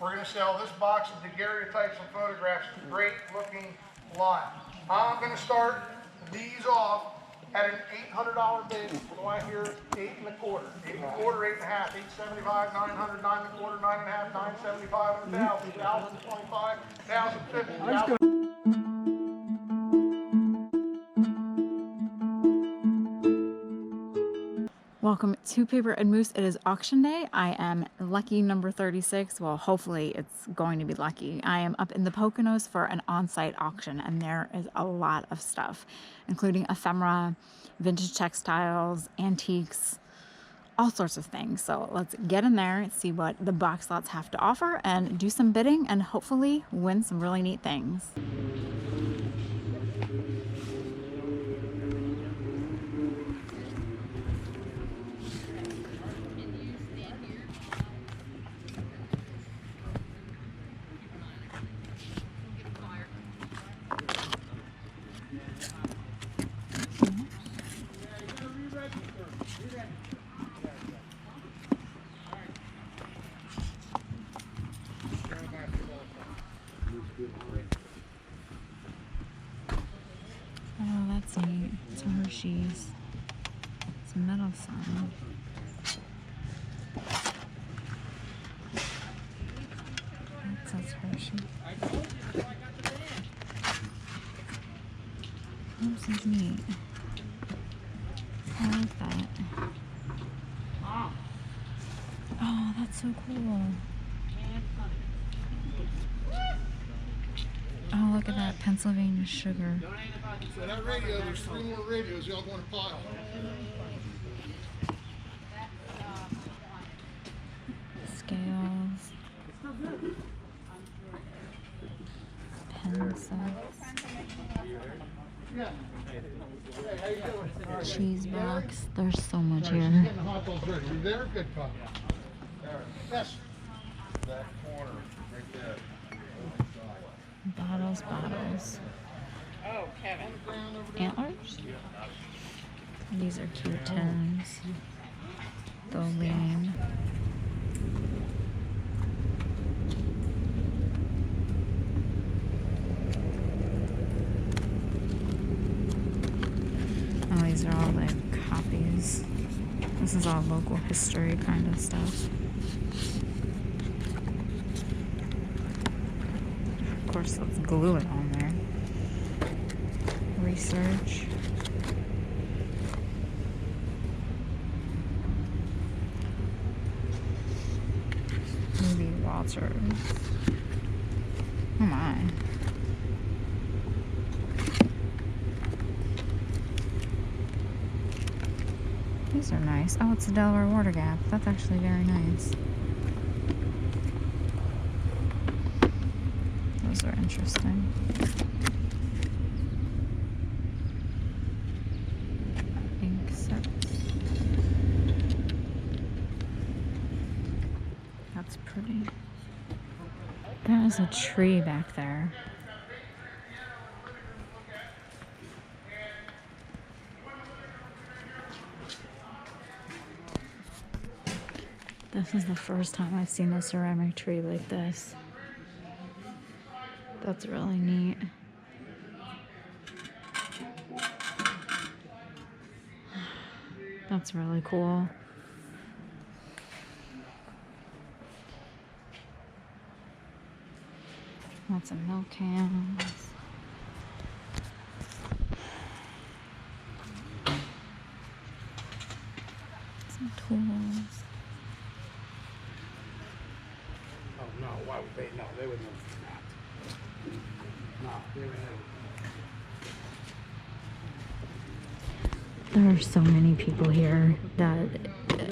We're going to sell this box of daguerreotypes and photographs. Great looking lot. I'm going to start these off at an $800 bid. What do I hear? 8 1/4. 8 1/4, 8 1/2, 875, 900, 9 1/4, 9 1/2, 975, 1,000, 1,025, 1,050, 1,000. Welcome to Paper and Moose. It is auction day. I am lucky number 36. Well, hopefully it's going to be lucky. I am up in the Poconos for an on-site auction, and there is a lot of stuff, including ephemera, vintage textiles, antiques, all sorts of things. So let's get in there and see what the box lots have to offer and do some bidding and hopefully win some really neat things. Oh, that's neat. It's a Hershey's. It's a metal sign. That says Hershey. This is neat. I like that. Oh, that's so cool. Oh, look at that Pennsylvania sugar. So that radio, there's 3 more radios, y'all go in a pile. Scales. Pencils. Cheese box. There's so much here. Getting the hot dogs ready. You there? Good cop. Yes. That corner, right there. Bottles. Oh, Kevin. Antlers. These are cute tins. Boggling. Oh, these are all like copies. This is all local history kind of stuff. Of course, let's glue it on there. Research. Movie Walters. Oh my. These are nice. Oh, it's the Delaware Water Gap. That's actually very nice. Those are interesting. Ink sets. That's pretty. There is a tree back there. This is the first time I've seen a ceramic tree like this. That's really neat. That's really cool. Lots of milk cans. Some tools. Oh, no, why would they? No, they would never do that. No, they would never. There are so many people here that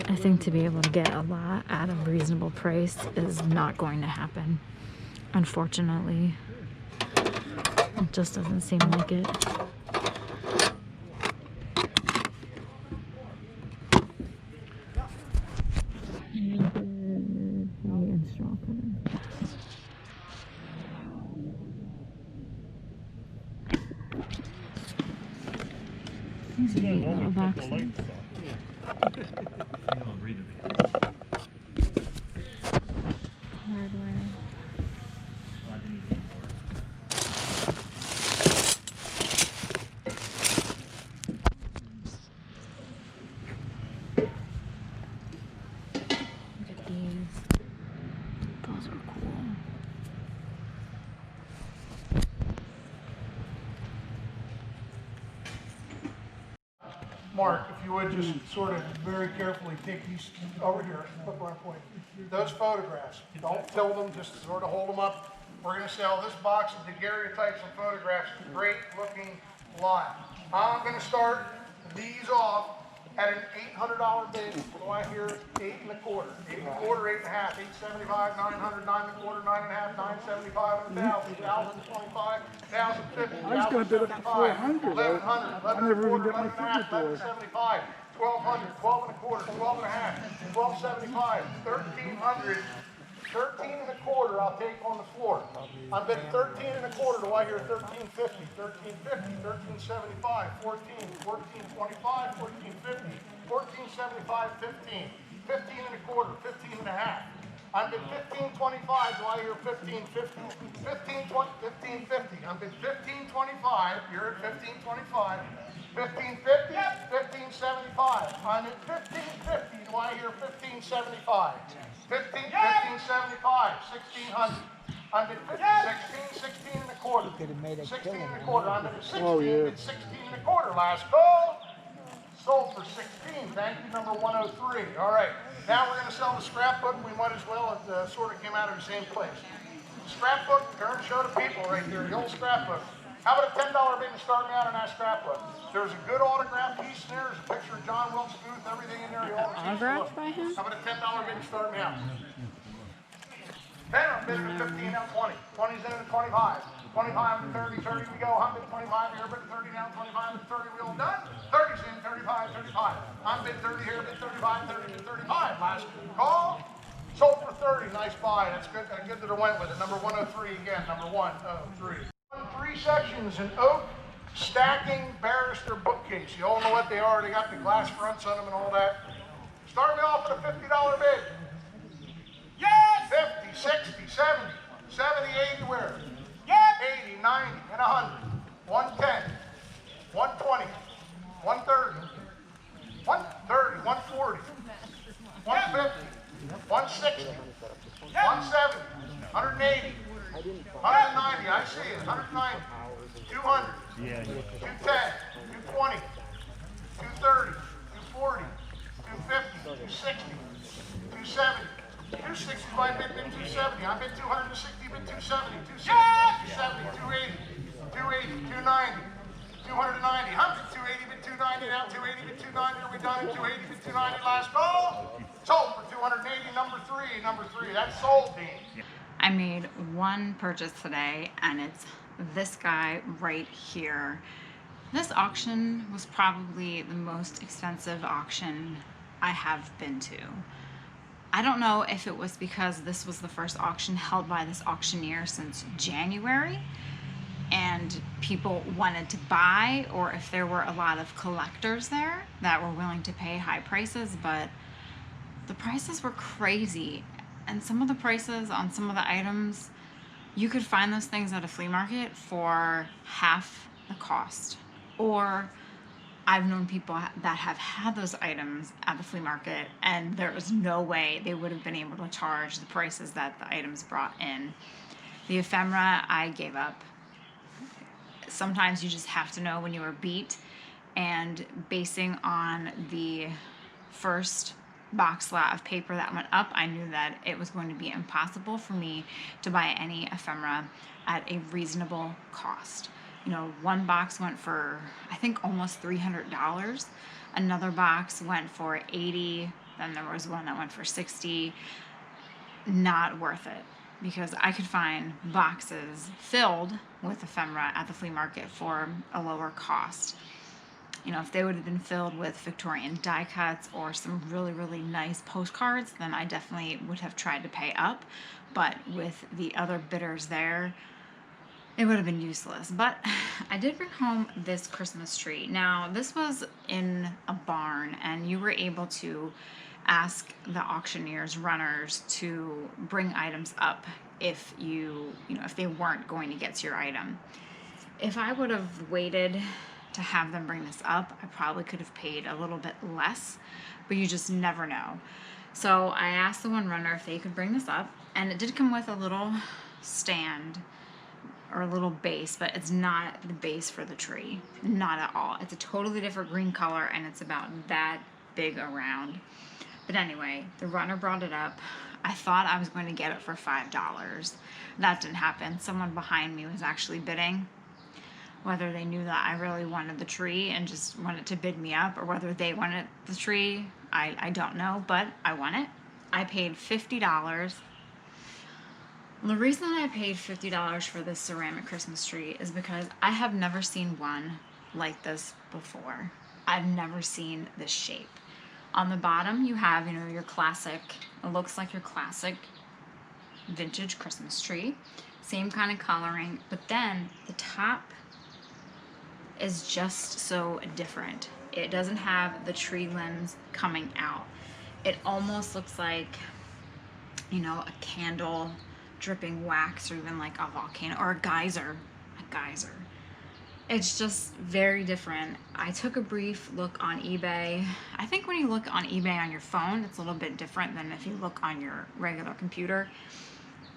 I think to be able to get a lot at a reasonable price is not going to happen. Unfortunately, it just doesn't seem like it. And straw cutter. These are neat little boxes. Hardware. Those are cool. Mark, if you would just sort of very carefully take these over here, look where I'm pointing. Those photographs, don't tilt them, just sort of hold them up. We're going to sell this box of daguerreotypes and photographs. Great looking lot. I'm going to start these off at an $800 bid. What do I hear? 8 1/4. 8 1/4, 8 1/2, 875, 900, 9 1/4, 9 1/2, 975, 1,000, 1,025, 1,050, I was gonna bid up to 400. 1,100, I never even get my 11 foot in the door. 75, 1,200, 12 1/4, 12 1/2, 1275, 1,300, 13 1/4 I'll take on the floor. I bet 13 1/4. Do I hear 1350, 1350, 1375, 14, 1425, 1450, 1475, 15, 15 1/4, 15 1/2. I'm bid 1525. Do I hear 1550, 1550. I'm bid 1525. You're at 1525. 1550, 1575. I'm at 1550. Do I hear 1575? 1575, 1600. I'm at 16 1/4. 16 1/4. I'm at 16, Oh, yeah. at 16 1/4. Last call. Sold for 16. Thank you, number 103. All right. Now we're going to sell the scrapbook. We might as well. It sort of came out of the same place. Scrapbook, turn and show the people right here. The old scrapbook. How about a $10 bid to start me out on that scrapbook? There's a good autograph piece in there. There's a picture of John Wilkes Booth, everything in there. You all see. Autographed by him? How about a $10 bid to start me out? 10, I'm bidding at 15, now 20. 20's in at 25. 25 to 30, 30 we go. I'm bidding 25 here, bid 30 now, 25 to 30, we all done. 30's in, 35, 35. I'm bid 30 here, bid 35, 30 to 35. Last call. Sold for 30. Nice buy. That's good. Good that I went with it. Number 103 again. Number 103. 3 sections in oak stacking barrister bookcase. You all know what they are. They got the glass fronts on them and all that. Start me off with a $50 bid. Yes! 50, 60, 70, 70, 80 where? Yes! 80, 90, and 100. 110, 120, 130, 130, 140, 150, 160, 170, 180, 190, I see it, 190, 200, 210, 220, 230, 240, 250, 260, 270, 265 bid 270. I bid 260 bid 270. 260 270 280 280 290 290. I'm bid 280 bid 290 now 280 bid 290. Are we done at 280 bid 290? Last call. Sold for 280. Number three. That's sold, Dean. I made one purchase today, and it's this guy right here. This auction was probably the most expensive auction I have been to. I don't know if it was because this was the first auction held by this auctioneer since January and people wanted to buy, or if there were a lot of collectors there that were willing to pay high prices, but the prices were crazy. And some of the prices on some of the items, you could find those things at a flea market for half the cost. Or I've known people that have had those items at the flea market and there was no way they would have been able to charge the prices that the items brought in. The ephemera, I gave up. Sometimes you just have to know when you were beat, and basing on the first box lot of paper that went up, I knew that it was going to be impossible for me to buy any ephemera at a reasonable cost. You know, one box went for, I think, almost $300. Another box went for $80. Then there was one that went for $60. Not worth it, because I could find boxes filled with ephemera at the flea market for a lower cost. You know, if they would have been filled with Victorian die cuts or some really, really nice postcards, then I definitely would have tried to pay up. But with the other bidders there, it would have been useless. But I did bring home this Christmas tree. Now, this was in a barn, and you were able to ask the auctioneer's runners to bring items up if if they weren't going to get to your item. If I would have waited to have them bring this up, I probably could have paid a little bit less, but you just never know. So I asked the one runner if they could bring this up, and it did come with a little stand or a little base, but it's not the base for the tree. Not at all. It's a totally different green color, and it's about that big around. But anyway, the runner brought it up. I thought I was going to get it for $5. That didn't happen. Someone behind me was actually bidding. Whether they knew that I really wanted the tree and just wanted to bid me up, or whether they wanted the tree, I don't know, but I want it. I paid $50. The reason I paid $50 for this ceramic Christmas tree is because I have never seen one like this before. I've never seen this shape. On the bottom, you have, your classic, it looks like your classic vintage Christmas tree. Same kind of coloring, but then the top is just so different. It doesn't have the tree limbs coming out. It almost looks like, a candle dripping wax, or even like a volcano or a geyser. It's just very different. I took a brief look on eBay. I think when you look on eBay on your phone, it's a little bit different than if you look on your regular computer.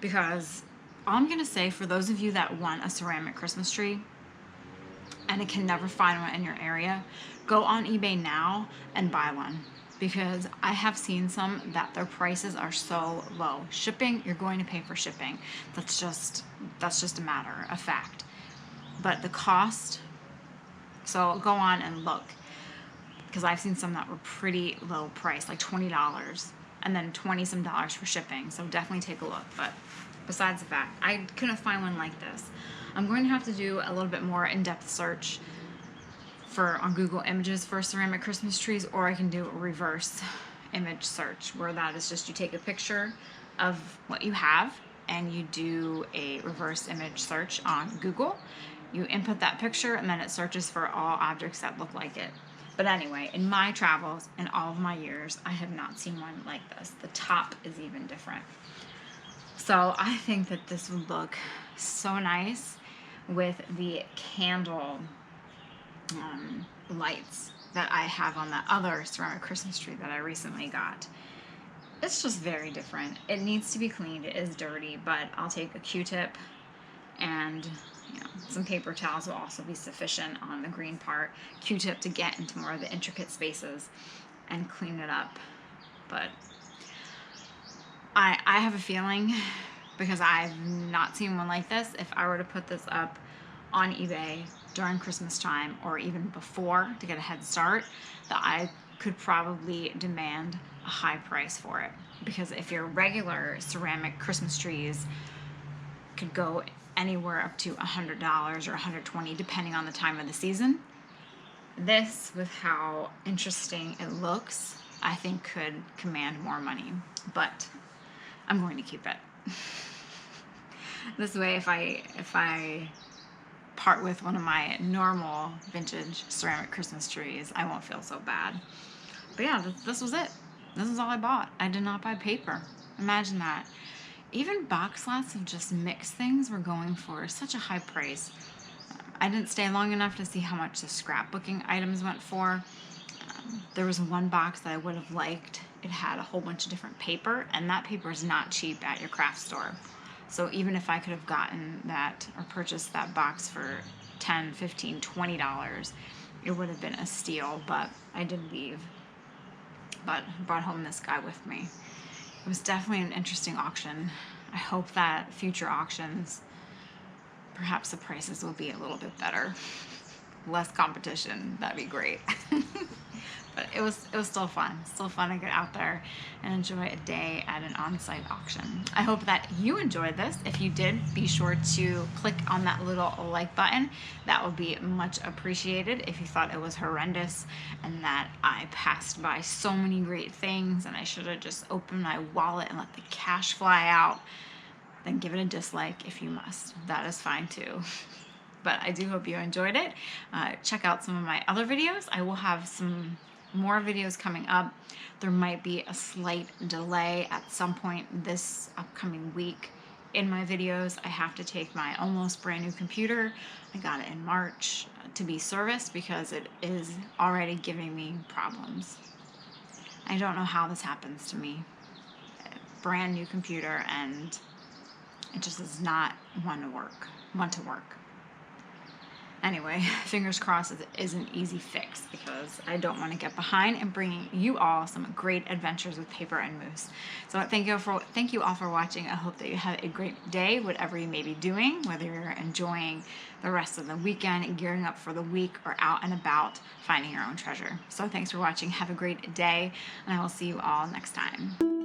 Because all I'm gonna say, for those of you that want a ceramic Christmas tree and it can never find one in your area, go on eBay now and buy one. Because I have seen some that their prices are so low. Shipping, you're going to pay for shipping. That's just a matter of fact. But the cost, so go on and look, because I've seen some that were pretty low price, like $20, and then 20 some dollars for shipping. So definitely take a look. But besides the fact, I couldn't find one like this. I'm going to have to do a little bit more in-depth search on Google Images for ceramic Christmas trees, or I can do a reverse image search, where that is just you take a picture of what you have and you do a reverse image search on Google. You input that picture and then it searches for all objects that look like it. But anyway, in my travels, in all of my years, I have not seen one like this. The top is even different. So I think that this would look so nice with the candle lights that I have on the other ceramic Christmas tree that I recently got. It's just very different. It needs to be cleaned. It is dirty, but I'll take a Q-tip and some paper towels will also be sufficient on the green part. Q-tip to get into more of the intricate spaces and clean it up. But I have a feeling, because I've not seen one like this, if I were to put this up on eBay during Christmas time or even before to get a head start, that I could probably demand a high price for it. Because if your regular ceramic Christmas trees could go anywhere up to $100 or $120 depending on the time of the season, this, with how interesting it looks, I think could command more money. But I'm going to keep it. This way, if I part with one of my normal vintage ceramic Christmas trees, I won't feel so bad. But yeah, this was it. This is all I bought. I did not buy paper. Imagine that. Even box lots of just mixed things were going for such a high price. I didn't stay long enough to see how much the scrapbooking items went for. There was one box that I would have liked. It had a whole bunch of different paper, and that paper is not cheap at your craft store. So even if I could have gotten that or purchased that box for $10, $15, $20, it would have been a steal, but I did leave. But I brought home this guy with me. It was definitely an interesting auction. I hope that future auctions, perhaps the prices will be a little bit better. Less competition, that'd be great. But it was still fun. Still fun to get out there and enjoy a day at an on-site auction. I hope that you enjoyed this. If you did, be sure to click on that little like button. That would be much appreciated. If you thought it was horrendous and that I passed by so many great things and I should have just opened my wallet and let the cash fly out, then give it a dislike if you must. That is fine too. But I do hope you enjoyed it. Check out some of my other videos. I will have some more videos coming up. There might be a slight delay at some point this upcoming week in my videos. I have to take my almost brand new computer. I got it in March to be serviced because it is already giving me problems. I don't know how this happens to me. Brand new computer, and it just does not want to work. Anyway, fingers crossed it is an easy fix, because I don't want to get behind in bringing you all some great adventures with paper and mousse. So thank you all for watching. I hope that you have a great day, whatever you may be doing, whether you're enjoying the rest of the weekend, gearing up for the week, or out and about finding your own treasure. So thanks for watching. Have a great day, and I will see you all next time.